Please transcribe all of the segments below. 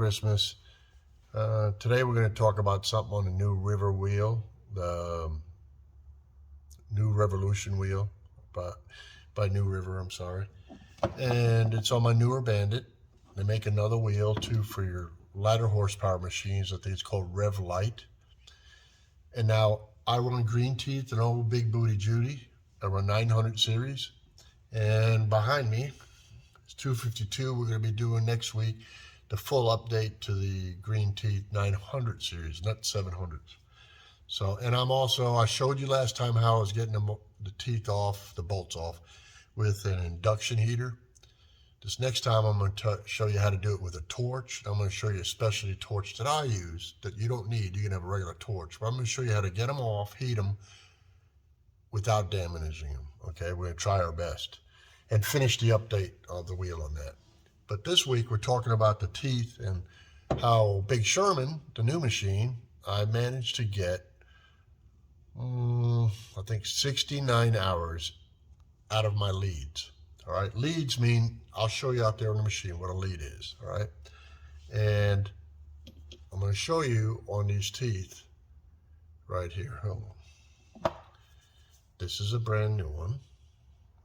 Christmas. Today we're going to talk about something on the new River wheel, the new Revolution wheel by New River, I'm sorry. And it's on my newer Bandit. They make another wheel too for your lighter horsepower machines. I think it's called Rev Light. And now I run Green Teeth and old Big Booty Judy. I run 900 series. And behind me is 252. We're going to be doing next week the full update to the Green Teeth 900 series, not 700s. So, and I showed you last time how I was getting the teeth off, the bolts off, with an induction heater. This next time I'm going to show you how to do it with a torch. I'm going to show you a specialty torch that I use that you don't need. You can have a regular torch. But I'm going to show you how to get them off, heat them, without damaging them. Okay, we're going to try our best and finish the update of the wheel on that. But this week we're talking about the teeth and how Big Sherman, the new machine, I managed to get, I think 69 hours out of my leads. All right, leads mean, I'll show you out there on the machine what a lead is, all right? And I'm going to show you on these teeth right here. Oh. This is a brand new one,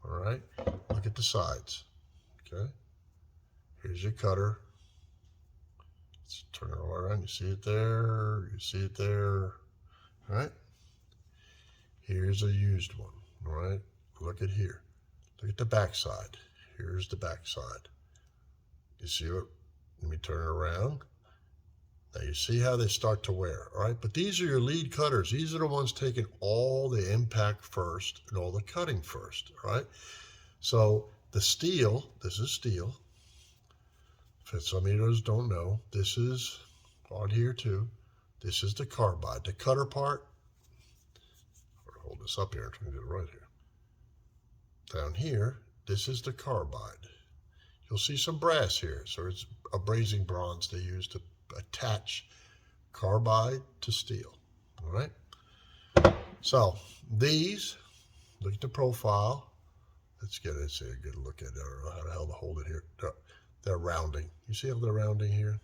all right? Look at the sides, okay? Here's your cutter. Let's turn it all around. You see it there, you see it there, all right? Here's a used one, all right? Look at here. Look at the back side. Here's the back side. You see what? Let me turn it around. Now you see how they start to wear, all right? But these are your lead cutters. These are the ones taking all the impact first and all the cutting first, all right? So the steel, this is steel. For some of those don't know, this is on here too. This is the carbide. The cutter part, I'll hold this up here and try to get it right here. Down here, this is the carbide. You'll see some brass here. So it's a brazing bronze they use to attach carbide to steel. All right. So these, look at the profile. Let's get a good look at it. I don't know how the hell to hold it here. They're rounding. You see how they're rounding here?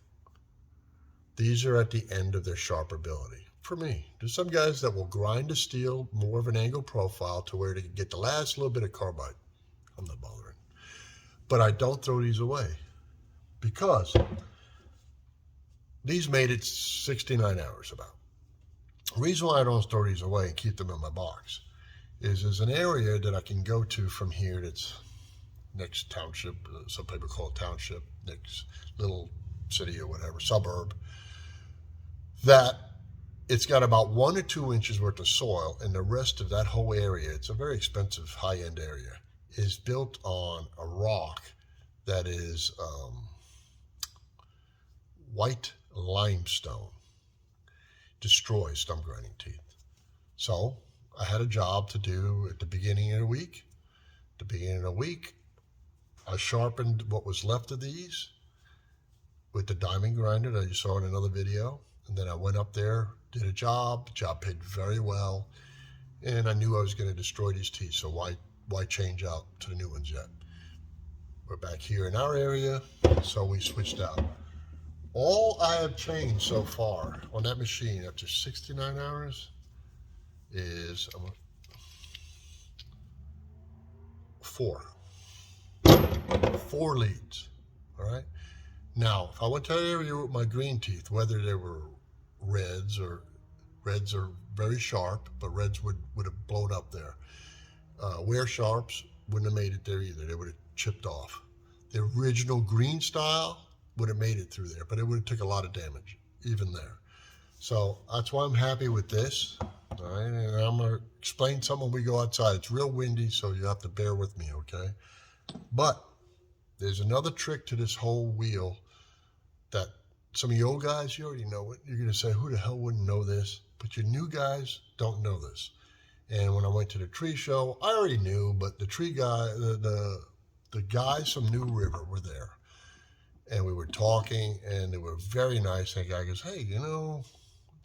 These are at the end of their sharpability. For me, there's some guys that will grind the steel more of an angle profile to where they can get the last little bit of carbide. I'm not bothering. But I don't throw these away because these made it 69 hours about. The reason why I don't throw these away and keep them in my box is there's an area that I can go to from here that's next township, some people call it township, next little city or whatever, suburb, that it's got about 1 or 2 inches worth of soil, and the rest of that whole area, it's a very expensive high-end area, is built on a rock that is white limestone. Destroys stump grinding teeth. So I had a job to do at the beginning of the week. At the beginning of the week, I sharpened what was left of these with the diamond grinder that you saw in another video. And then I went up there, did a job. The job paid very well. And I knew I was going to destroy these teeth. So why change out to the new ones yet? We're back here in our area. So we switched out. All I have changed so far on that machine after 69 hours is 4 leads, all right? Now, if I went to that area with my green teeth, whether they were reds are very sharp, but reds would have blown up there. Wear sharps wouldn't have made it there either. They would have chipped off. The original green style would have made it through there, but it would have took a lot of damage, even there. So that's why I'm happy with this. All right, and I'm going to explain something when we go outside. It's real windy, so you have to bear with me, okay? But there's another trick to this whole wheel that some of you old guys, you already know it. You're going to say, who the hell wouldn't know this? But your new guys don't know this. And when I went to the tree show, I already knew, but the tree guy, the guys from New River were there. And we were talking, and they were very nice. And the guy goes, hey,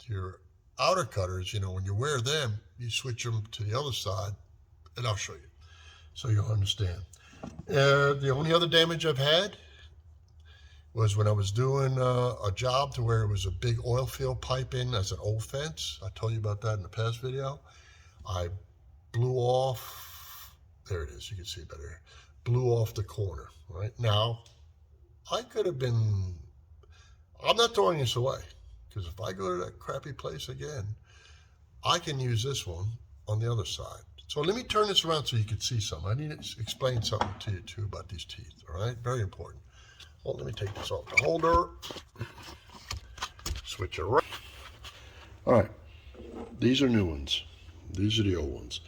your outer cutters, when you wear them, you switch them to the other side, and I'll show you so you'll understand. The only other damage I've had was when I was doing a job to where it was a big oil field pipe in as an old fence. I told you about that in the past video. I blew off, there it is, you can see it better, blew off the corner, right? Now, I could have been, I'm not throwing this away, because if I go to that crappy place again, I can use this one on the other side. So let me turn this around so you can see something. I need to explain something to you too about these teeth, all right? Very important. Well, let me take this off the holder. Switch it around. All right, these are new ones. These are the old ones.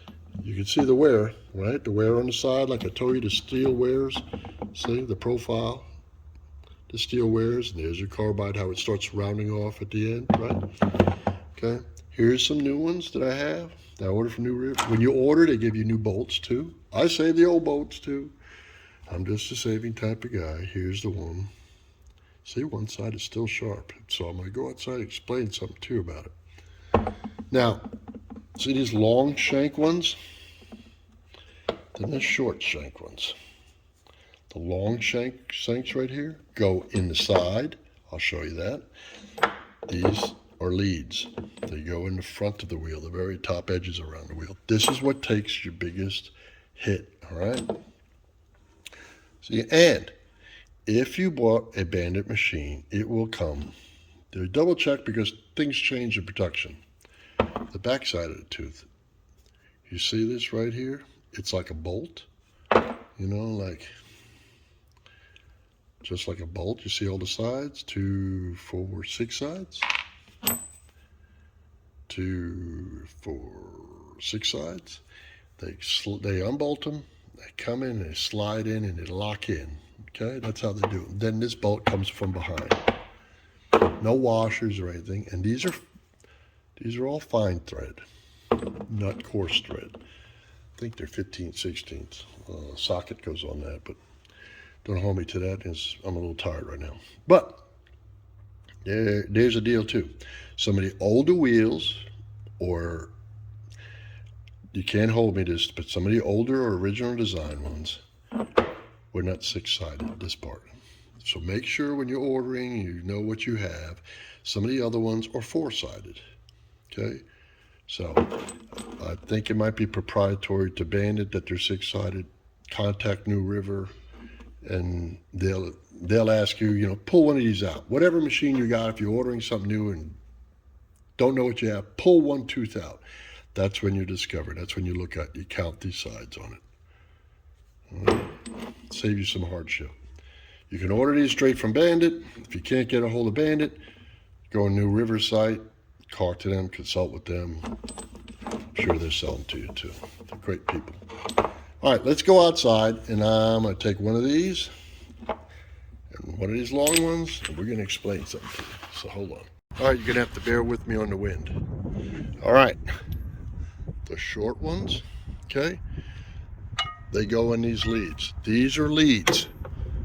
You can see the wear, right? The wear on the side, like I told you, the steel wears. See the profile, the steel wears, and there's your carbide, how it starts rounding off at the end, right? Okay, here's some new ones that I have. I ordered from New River. When you order, they give you new bolts too. I save the old bolts too. I'm just a saving type of guy. Here's the one. See, one side is still sharp. So I'm going to go outside and explain something to you about it. Now, see these long shank ones? Then the short shank ones. The long shanks right here go in the side. I'll show you that. These are leads. They go in the front of the wheel, the very top edges around the wheel. This is what takes your biggest hit, all right? See, and if you bought a Bandit machine, it will come. They're double checked because things change in production. The back side of the tooth. You see this right here? It's like a bolt, you know, like just like a bolt. You see all the sides, 2, 4, 6 sides. 2, 4, 6 sides. They unbolt them, they come in and they slide in and they lock in. Okay, that's how they do it. Then this bolt comes from behind. No washers or anything. And these are all fine thread, not coarse thread. I think they're 15/16. Socket goes on that, but don't hold me to that because I'm a little tired right now. But there's a deal too. Some of the older wheels, or you can't hold me to this, but some of the older or original design ones were not 6-sided, this part. So make sure when you're ordering, you know what you have. Some of the other ones are 4-sided, okay? So I think it might be proprietary to Bandit that they're 6-sided. Contact New River, and they'll ask you, you know, pull one of these out. Whatever machine you got, if you're ordering something new and don't know what you have, pull one tooth out. That's when you discover. That's when you look at, you count these sides on it. Save you some hardship. You can order these straight from Bandit. If you can't get a hold of Bandit, go on New River site, talk to them, consult with them. I'm sure they're selling to you too. They're great people. All right, let's go outside, and I'm going to take one of these and one of these long ones, and we're going to explain something to you. So hold on. All right, you're going to have to bear with me on the wind. All right, the short ones, okay, they go in these leads. These are leads.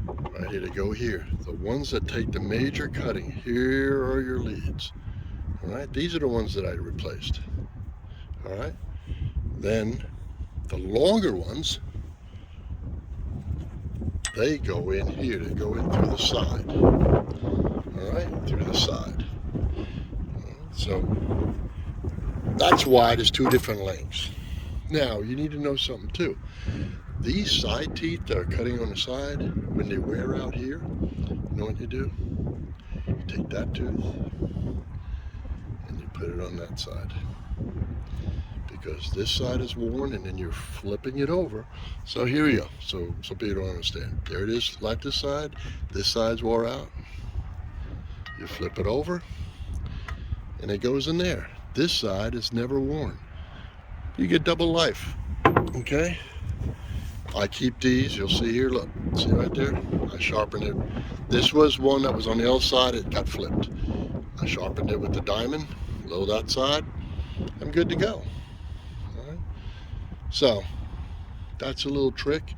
Right here, they go here. The ones that take the major cutting, here are your leads. All right, these are the ones that I replaced. All right, then the longer ones, they go in here. They go in through the side. All right, through the side. So that's why there's 2 different lengths. Now, you need to know something too. These side teeth that are cutting on the side, when they wear out here, you know what you do? You take that tooth and you put it on that side. Because this side is worn, and then you're flipping it over. So here you go. So some people don't understand. There it is, like this side's wore out. You flip it over, and it goes in there. This side is never worn. You get double life, okay? I keep these, you'll see here, look, see right there? I sharpened it. This was one that was on the other side, it got flipped. I sharpened it with the diamond, load that side, I'm good to go. All right? So, that's a little trick.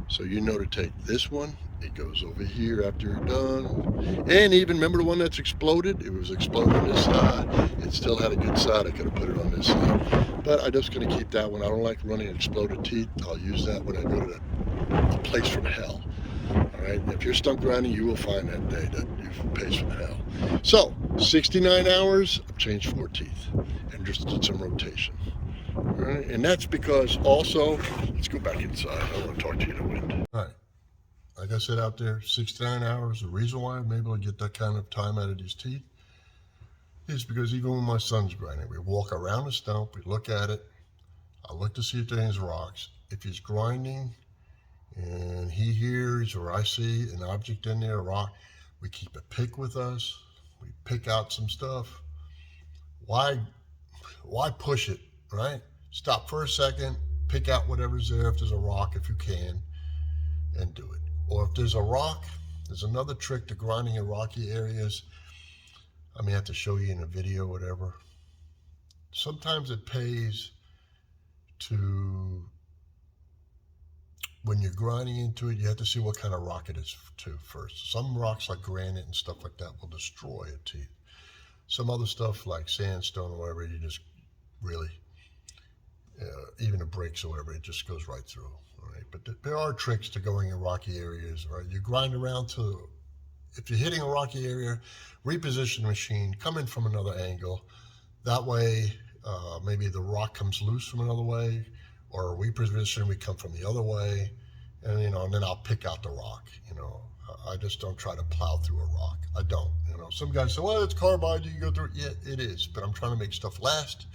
So you know to take this one, it goes over here after you're done. And even, remember the one that's exploded? It was exploded on this side. It still had a good side, I could have put it on this side. But I'm just going to keep that one. I don't like running exploded teeth. I'll use that when I go to a place from hell. All All right. If you're stump grinding, you will find that day that you've paid some hell. So 69 hours, I've changed 4 teeth and just did some rotation. All right. And that's because also, let's go back inside. I want to talk to you in the wind. All right. Like I said out there, 69 hours. The reason why I'm able to get that kind of time out of these teeth is because even when my son's grinding, we walk around the stump, we look at it. I look to see if there's rocks. If he's grinding and he hears or I see an object in there, a rock, we keep a pick with us. We pick out some stuff. Why push it, right? Stop for a second, pick out whatever's there if there's a rock, if you can, and do it. Or if there's a rock, there's another trick to grinding in rocky areas. I may have to show you in a video, whatever. Sometimes it pays to, when you're grinding into it, you have to see what kind of rock it is too first. Some rocks like granite and stuff like that will destroy a teeth. Some other stuff like sandstone or whatever, you just really, even the breaks or whatever, it just goes right through. All right, but there are tricks to going in rocky areas. Right, you grind around to, if you're hitting a rocky area, reposition the machine, come in from another angle. That way, maybe the rock comes loose from another way, or reposition, we come from the other way, and and then I'll pick out the rock. I just don't try to plow through a rock. I don't. Some guys say, well, it's carbide, you can go through it. Yeah, it is, but I'm trying to make stuff last.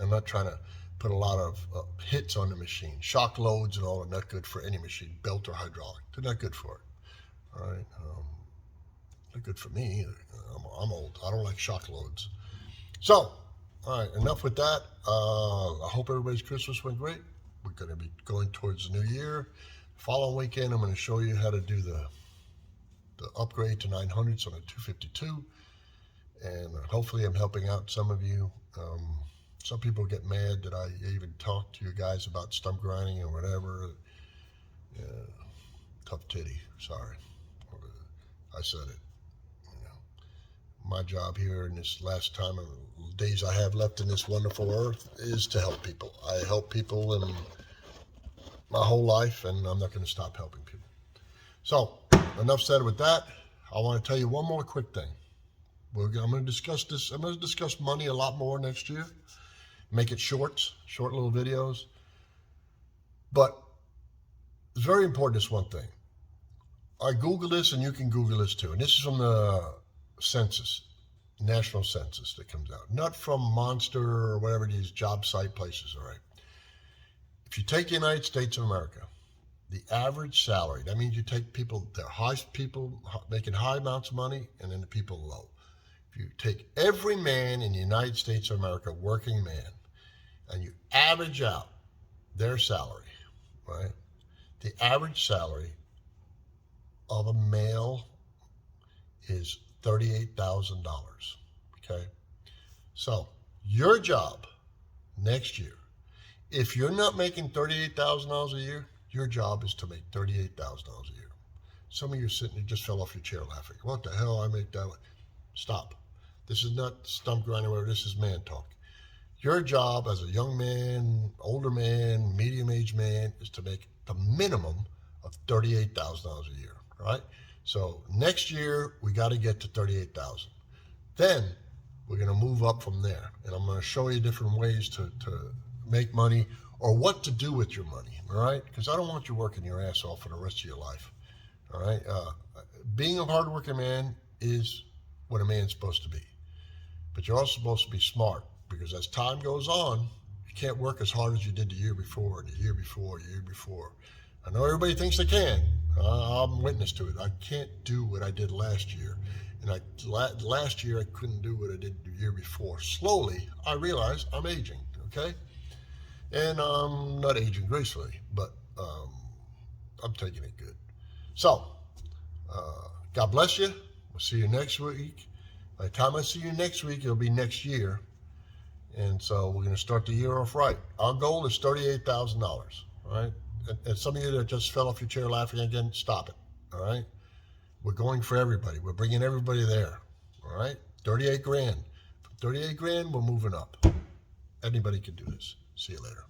I'm not trying to put a lot of hits on the machine. Shock loads and all are not good for any machine, belt or hydraulic. They're not good for it. All right. Not good for me either. I'm old. I don't like shock loads. So, all right, enough with that. I hope everybody's Christmas went great. We're going to be going towards the new year. Following weekend, I'm going to show you how to do the upgrade to 900s on a 252. And hopefully I'm helping out some of you. Some people get mad that I even talk to you guys about stump grinding or whatever. Tough titty, sorry. I said it. My job here in this last time of days I have left in this wonderful earth is to help people. I help people in my whole life, and I'm not going to stop helping people. So, enough said with that. I want to tell you one more quick thing. I'm going to discuss this. I'm going to discuss money a lot more next year. Make it short little videos. But it's very important, this one thing. I Googled this, and you can Google this too. And this is from the census, national census that comes out. Not from Monster or whatever these job site places, all right? If you take the United States of America, the average salary, that means you take people making high amounts of money, and then the people low. If you take every man in the United States of America, working man, and you average out their salary, right? The average salary of a male is $38,000, okay? So your job next year, if you're not making $38,000 a year, your job is to make $38,000 a year. Some of you sitting, you just fell off your chair laughing. What the hell, I make that? Stop. This is not stump grinding, whatever. This is man talk. Your job as a young man, older man, medium-aged man is to make the minimum of $38,000 a year, right? So next year, we got to get to $38,000. Then we're going to move up from there. And I'm going to show you different ways to make money or what to do with your money, all right? Because I don't want you working your ass off for the rest of your life, all right? Being a hardworking man is what a man's supposed to be. But you're also supposed to be smart, because as time goes on, you can't work as hard as you did the year before, the year before, the year before. I know everybody thinks they can. I'm witness to it. I can't do what I did last year. And last year, I couldn't do what I did the year before. Slowly, I realize I'm aging, okay? And I'm not aging gracefully, but I'm taking it good. So, God bless you. We'll see you next week. By the time I see you next week, it'll be next year. And so we're going to start the year off right. Our goal is $38,000, all right? And some of you that just fell off your chair laughing again, stop it, all right? We're going for everybody. We're bringing everybody there, all right? 38 grand. From 38 grand, we're moving up. Anybody can do this. See you later.